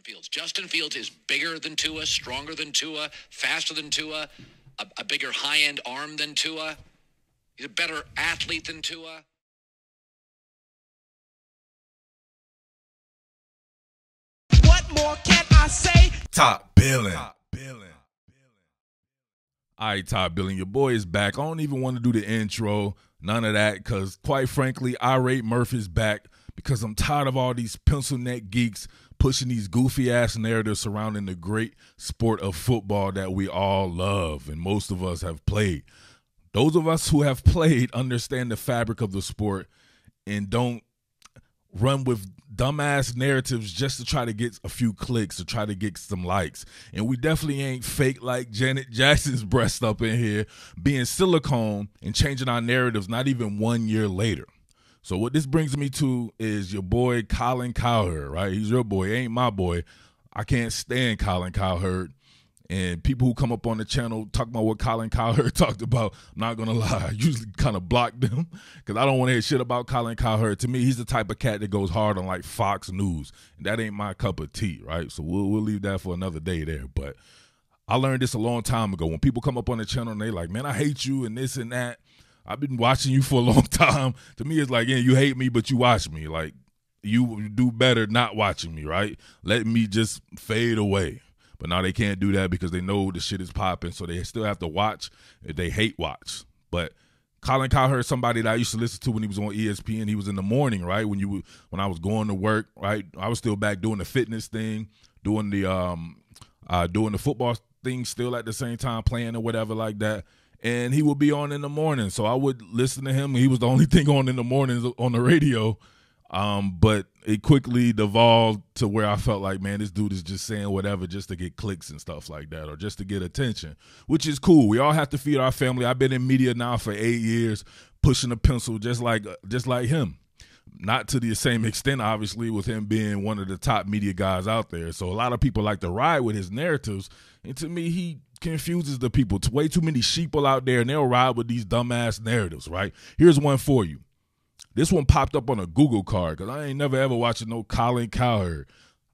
Fields. Justin Fields is bigger than Tua, stronger than Tua, faster than Tua, a bigger high-end arm than Tua. He's a better athlete than Tua. What more can I say? Top Billin. All right, Top Billin, your boy is back. I don't even want to do the intro, none of that, because quite frankly, Irate Murf is back because I'm tired of all these pencil neck geeks pushing these goofy-ass narratives surrounding the great sport of football that we all love and most of us have played. Those of us who have played understand the fabric of the sport and don't run with dumbass narratives just to try to get a few clicks or try to get some likes. And we definitely ain't fake like Janet Jackson's breast up in here being silicone and changing our narratives not even 1 year later. So what this brings me to is your boy Colin Cowherd, right? He's your boy, ain't my boy. I can't stand Colin Cowherd. And people who come up on the channel talk about what Colin Cowherd talked about, I'm not going to lie, I usually kind of block them because I don't want to hear shit about Colin Cowherd. To me, he's the type of cat that goes hard on like Fox News. And that ain't my cup of tea, right? So we'll leave that for another day there. But I learned this a long time ago. When people come up on the channel and they like, man, I hate you and this and that. I've been watching you for a long time. To me, it's like, yeah, you hate me, but you watch me. Like, you do better not watching me, right? Let me just fade away. But now they can't do that because they know the shit is popping, so they still have to watch if they hate watch. But Colin Cowherd, somebody that I used to listen to when he was on ESPN, he was in the morning, right? When I was going to work, right? I was still back doing the fitness thing, doing the football thing still at the same time, playing or whatever like that. And he would be on in the morning, so I would listen to him. He was the only thing on in the mornings on the radio. But it quickly devolved to where I felt like, man, this dude is just saying whatever just to get clicks and stuff like that or just to get attention, which is cool. We all have to feed our family. I've been in media now for 8 years, pushing a pencil just like him. Not to the same extent, obviously, with him being one of the top media guys out there. So a lot of people like to ride with his narratives. And to me, he confuses the people. It's way too many sheeple out there, and they'll ride with these dumbass narratives, right? Here's one for you. This one popped up on a Google card because I ain't never ever watching no Colin Cowherd.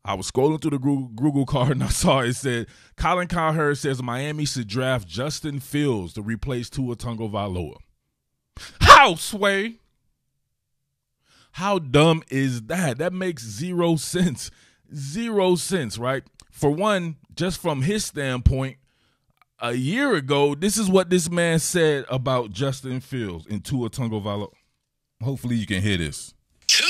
I was scrolling through the Google card and I saw it said, Colin Cowherd says Miami should draft Justin Fields to replace Tua Tagovailoa. How, Sway? How dumb is that? That makes zero sense. 0 cents, right? For one, just from his standpoint, a year ago, this is what this man said about Justin Fields and Tua Tagovailoa. Hopefully you can hear this. Tua!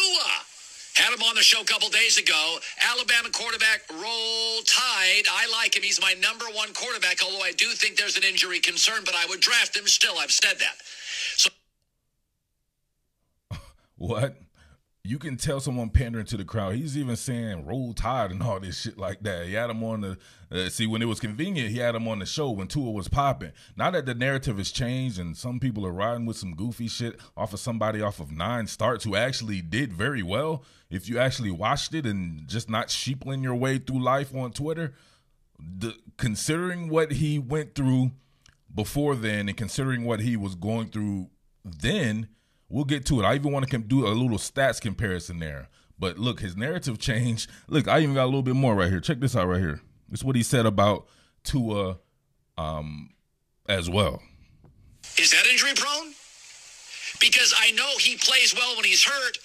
Had him on the show a couple days ago. Alabama quarterback, Roll Tide. I like him. He's my number one quarterback, although I do think there's an injury concern, but I would draft him still. I've said that. So, what? You can tell someone pandering to the crowd. He's even saying Roll Tide and all this shit like that. He had him on the see, when it was convenient, he had him on the show when Tua was popping. Now that the narrative has changed and some people are riding with some goofy shit off of somebody off of 9 starts who actually did very well, if you actually watched it and just not sheepling your way through life on Twitter, considering what he went through before then and considering what he was going through then, we'll get to it. I even want to do a little stats comparison there. But look, his narrative changed. Look, I even got a little bit more right here. Check this out right here. This is what he said about Tua as well. is that injury prone? Because I know he plays well when he's hurt.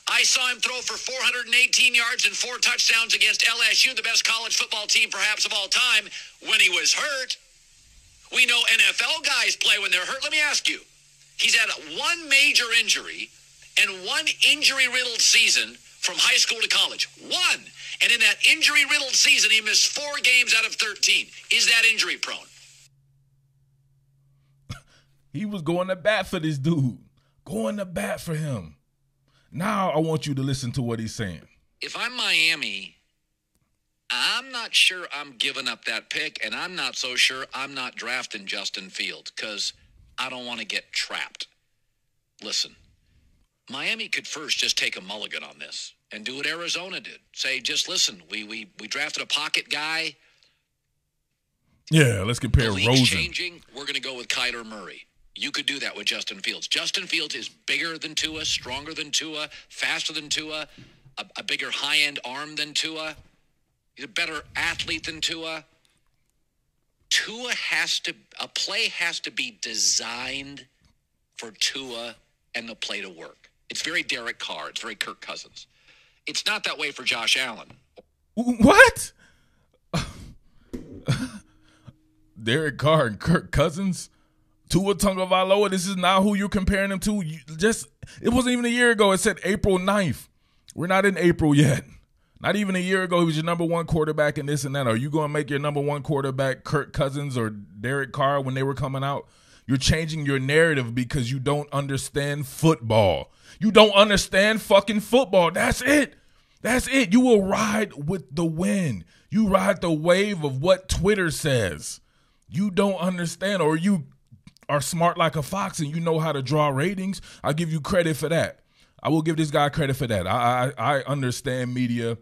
I saw him throw for 418 yards and 4 touchdowns against LSU, the best college football team perhaps of all time, when he was hurt. We know NFL guys play when they're hurt. Let me ask you. He's had one major injury and one injury-riddled season from high school to college. One. And in that injury-riddled season, he missed 4 games out of 13. Is that injury prone? He was going to bat for this dude. Going to bat for him. Now I want you to listen to what he's saying. If I'm Miami, I'm not sure I'm giving up that pick, and I'm not so sure I'm not drafting Justin Fields because I don't want to get trapped. Listen, Miami could first just take a mulligan on this and do what Arizona did. Say, just listen, we drafted a pocket guy. Yeah, let's compare the league's Rosen. Changing. We're going to go with Kyler Murray. You could do that with Justin Fields. Justin Fields is bigger than Tua, stronger than Tua, faster than Tua, a bigger high-end arm than Tua. He's a better athlete than Tua. A play has to be designed for Tua and the play to work. It's very Derek Carr. It's very Kirk Cousins. It's not that way for Josh Allen. What? Derek Carr and Kirk Cousins? Tua Tagovailoa, this is not who you're comparing him to. It wasn't even a year ago. It said April 9th. We're not in April yet. Not even a year ago, he was your number one quarterback and this and that. Are you going to make your number one quarterback Kirk Cousins or Derek Carr when they were coming out? You're changing your narrative because you don't understand football. You don't understand fucking football. That's it. That's it. You will ride with the wind. You ride the wave of what Twitter says. You don't understand, or you are smart like a fox and you know how to draw ratings. I'll give you credit for that. I will give this guy credit for that. I understand media.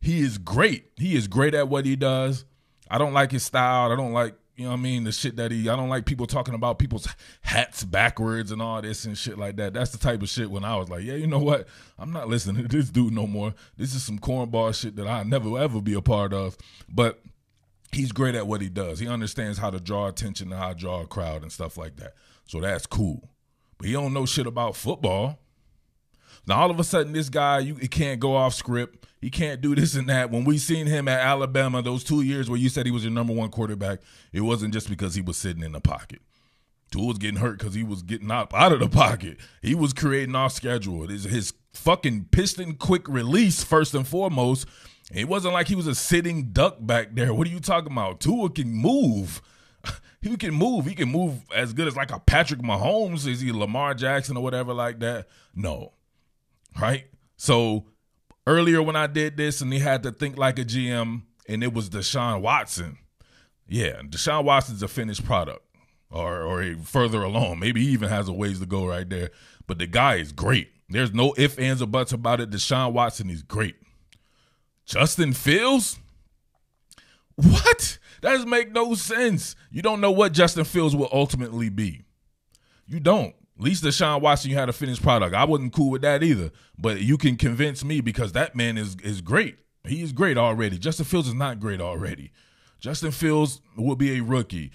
He is great. He is great at what he does. I don't like his style. I don't like, you know what I mean, the shit that I don't like people talking about people's hats backwards and all this and shit like that. That's the type of shit when I was like, yeah, you know what? I'm not listening to this dude no more. This is some cornball shit that I'll never ever be a part of. But he's great at what he does. He understands how to draw attention and how to draw a crowd and stuff like that. So that's cool. But he don't know shit about football. Now, all of a sudden, this guy, he can't go off script. He can't do this and that. When we seen him at Alabama those 2 years where you said he was your number one quarterback, it wasn't just because he was sitting in the pocket. Tua was getting hurt because he was getting out of the pocket. He was creating off schedule. His fucking piston quick release, first and foremost. It wasn't like he was a sitting duck back there. What are you talking about? Tua can move. He can move. He can move as good as like a Patrick Mahomes. Is he Lamar Jackson or whatever like that? No. Right? So earlier when I did this and he had to think like a GM and it was Deshaun Watson. Yeah, Deshaun Watson's a finished product or further along. Maybe he even has a ways to go right there. But the guy is great. There's no ifs, ands, or buts about it. Deshaun Watson is great. Justin Fields? What? That doesn't make no sense. You don't know what Justin Fields will ultimately be. You don't. At least Deshaun Watson, you had a finished product. I wasn't cool with that either. But you can convince me because that man is great. He is great already. Justin Fields is not great already. Justin Fields will be a rookie.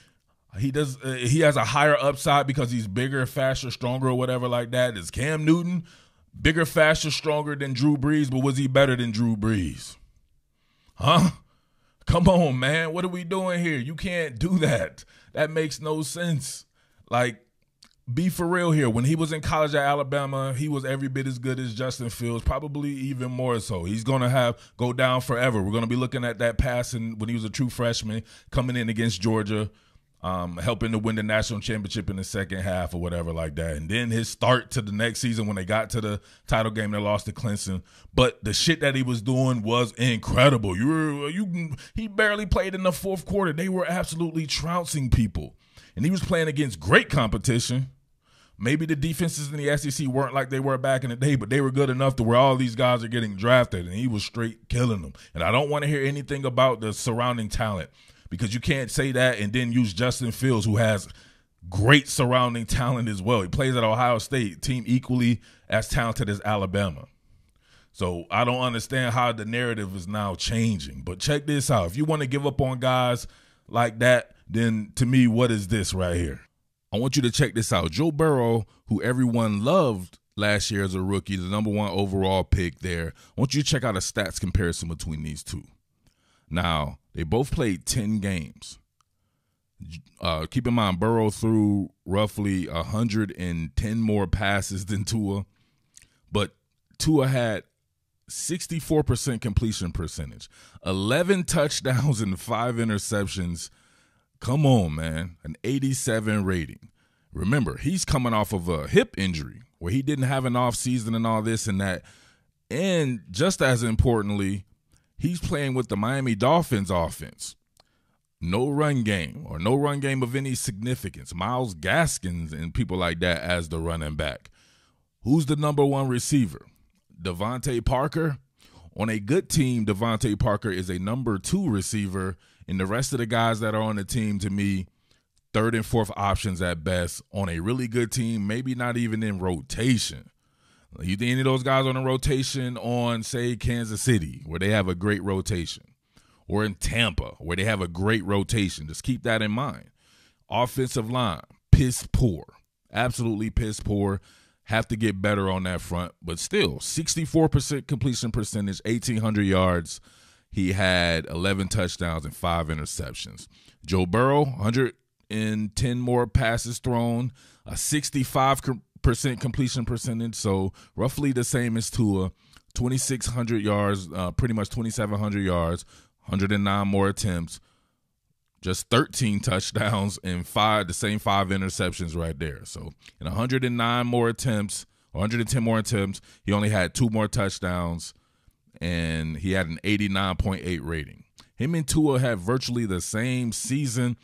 He has a higher upside because he's bigger, faster, stronger, or whatever like that. Is Cam Newton bigger, faster, stronger than Drew Brees, but was he better than Drew Brees? Huh? Come on, man. What are we doing here? You can't do that. That makes no sense. Like, be for real here. When he was in college at Alabama, he was every bit as good as Justin Fields, probably even more so. He's going to go down forever. We're going to be looking at that passing when he was a true freshman coming in against Georgia, helping to win the national championship in the second half or whatever like that. And then his start to the next season when they got to the title game, they lost to Clemson. But the shit that he was doing was incredible. He barely played in the fourth quarter. They were absolutely trouncing people. And he was playing against great competition. Maybe the defenses in the SEC weren't like they were back in the day, but they were good enough to where all these guys are getting drafted, and he was straight killing them. And I don't want to hear anything about the surrounding talent because you can't say that and then use Justin Fields, who has great surrounding talent as well. He plays at Ohio State, team equally as talented as Alabama. So I don't understand how the narrative is now changing. But check this out. If you want to give up on guys like that, then to me, what is this right here? I want you to check this out. Joe Burrow, who everyone loved last year as a rookie, the number one overall pick there. I want you to check out a stats comparison between these two. Now, they both played 10 games. Keep in mind, Burrow threw roughly 110 more passes than Tua, but Tua had 64% completion percentage, 11 touchdowns and 5 interceptions. Come on, man. An 87 rating. Remember, he's coming off of a hip injury where he didn't have an off season and all this and that. And just as importantly, he's playing with the Miami Dolphins offense. No run game or no run game of any significance. Myles Gaskins and people like that as the running back. Who's the number one receiver? Devontae Parker. On a good team, Devontae Parker is a number 2 receiver. And the rest of the guys that are on the team, to me, third and fourth options at best. On a really good team, maybe not even in rotation. You think any of those guys on a rotation on, say, Kansas City, where they have a great rotation? or in Tampa, where they have a great rotation. Just keep that in mind. Offensive line, piss poor. Absolutely piss poor. Have to get better on that front. But still, 64% completion percentage, 1,800 yards. He had 11 touchdowns and 5 interceptions. Joe Burrow, 110 more passes thrown, a 65% completion percentage, so roughly the same as Tua. 2,600 yards, pretty much 2,700 yards, 109 more attempts, just 13 touchdowns and the same 5 interceptions right there. So in 109 more attempts, 110 more attempts, he only had 2 more touchdowns, and he had an 89.8 rating. Him and Tua have virtually the same season.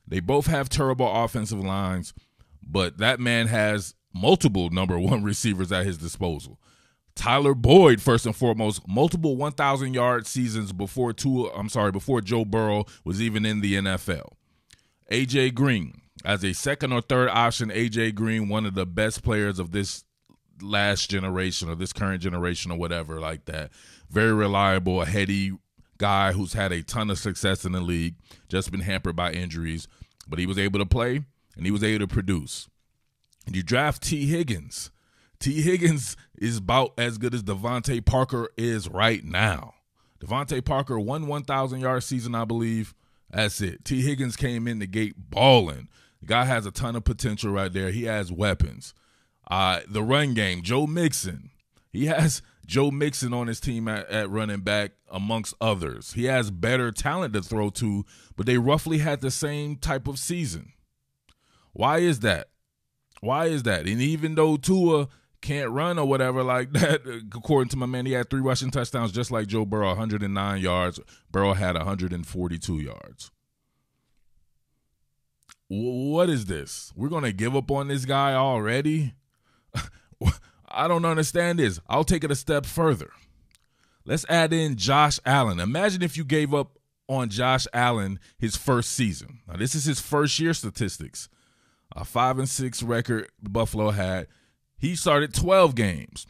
They both have terrible offensive lines, but that man has multiple number 1 receivers at his disposal. Tyler Boyd, first and foremost, multiple 1,000-yard seasons before Joe Burrow was even in the NFL. A.J. Green, as a second or third option, A.J. Green, one of the best players of this last generation or this current generation or whatever like that. Very reliable, a heady guy who's had a ton of success in the league, just been hampered by injuries, but he was able to play and he was able to produce. And you draft T. Higgins. T. Higgins is about as good as Devontae Parker is right now. Devontae Parker won 1,000-yard season, I believe. That's it. T. Higgins came in the gate balling. The guy has a ton of potential right there. He has weapons. The run game, Joe Mixon. He has Joe Mixon on his team at running back, amongst others. He has better talent to throw to, but they roughly had the same type of season. Why is that? And even though Tua can't run or whatever like that, according to my man, he had 3 rushing touchdowns just like Joe Burrow, 109 yards. Burrow had 142 yards. What is this? We're going to give up on this guy already? I don't understand this. I'll take it a step further. Let's add in Josh Allen. Imagine if you gave up on Josh Allen his first season. Now, this is his first-year statistics. A 5-6 record Buffalo had. He started 12 games.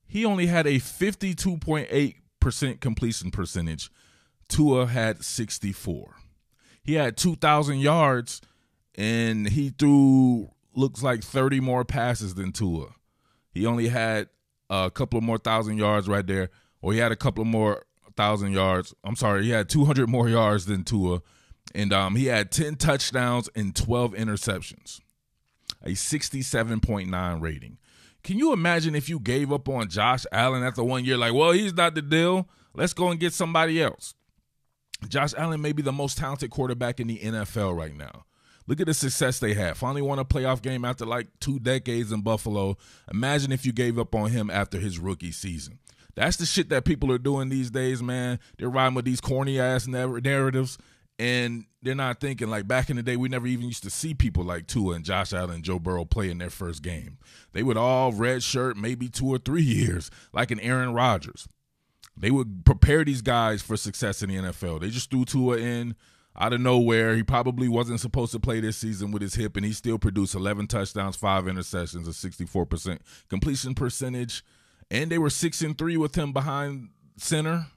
He only had a 52.8% completion percentage. Tua had 64. He had 2,000 yards, and he threw, looks like 30 more passes than Tua. He only had a couple of more 1,000 yards right there, or he had a couple of more 1,000 yards. I'm sorry, he had 200 more yards than Tua, and he had 10 touchdowns and 12 interceptions, a 67.9 rating. Can you imagine if you gave up on Josh Allen after 1 year? Like, well, he's not the deal. Let's go and get somebody else. Josh Allen may be the most talented quarterback in the NFL right now. Look at the success they had. Finally won a playoff game after like 2 decades in Buffalo. Imagine if you gave up on him after his rookie season. That's the shit that people are doing these days, man. They're riding with these corny-ass narratives, and they're not thinking, like, back in the day, we never even used to see people like Tua and Josh Allen and Joe Burrow play in their first game. They would all redshirt maybe 2 or 3 years, like an Aaron Rodgers. They would prepare these guys for success in the NFL. They just threw Tua in out of nowhere. He probably wasn't supposed to play this season with his hip, and he still produced 11 touchdowns, 5 interceptions, a 64% completion percentage. And they were 6-3 with him behind center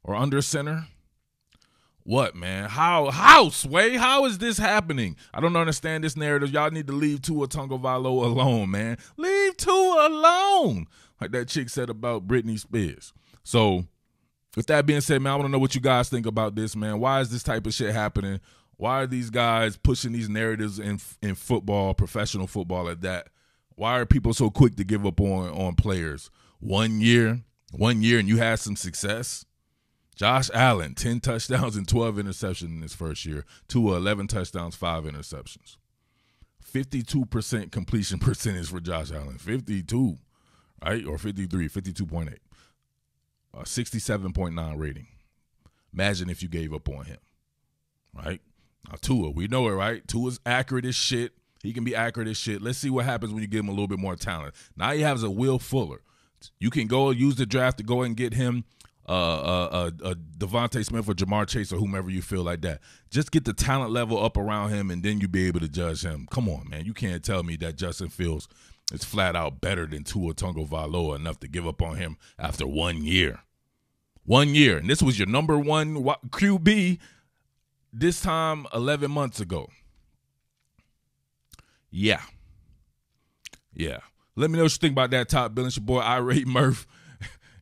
or under center. What, man? How, Sway? How is this happening? I don't understand this narrative. Y'all need to leave Tua Tagovailoa alone, man. Leave Tua alone, like that chick said about Britney Spears. So, with that being said, man, I want to know what you guys think about this, man. Why is this type of shit happening? Why are these guys pushing these narratives in football, professional football at that? Why are people so quick to give up on players? 1 year, and you had some success? Josh Allen, 10 touchdowns and 12 interceptions in his first year. Tua, 11 touchdowns, 5 interceptions. 52% completion percentage for Josh Allen. 52, right? Or 53, 52.8. 67.9 rating. Imagine if you gave up on him, right? Now, Tua, we know it, right? Tua's accurate as shit. He can be accurate as shit. Let's see what happens when you give him a little bit more talent. Now he has a Will Fuller. You can go use the draft to go and get him Devontae Smith or Jamar Chase or whomever you feel like that. Just get the talent level up around him, and then you'll be able to judge him. Come on, man. You can't tell me that Justin Fields is flat out better than Tua Tagovailoa enough to give up on him after 1 year. 1 year. And this was your number one QB this time 11 months ago. Yeah. Let me know what you think about that top billing. It's your boy Irate Murf.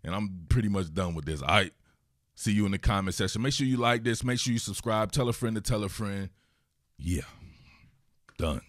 And I'm pretty much done with this. All right. See you in the comment section. Make sure you like this. Make sure you subscribe. Tell a friend to tell a friend. Yeah. Done.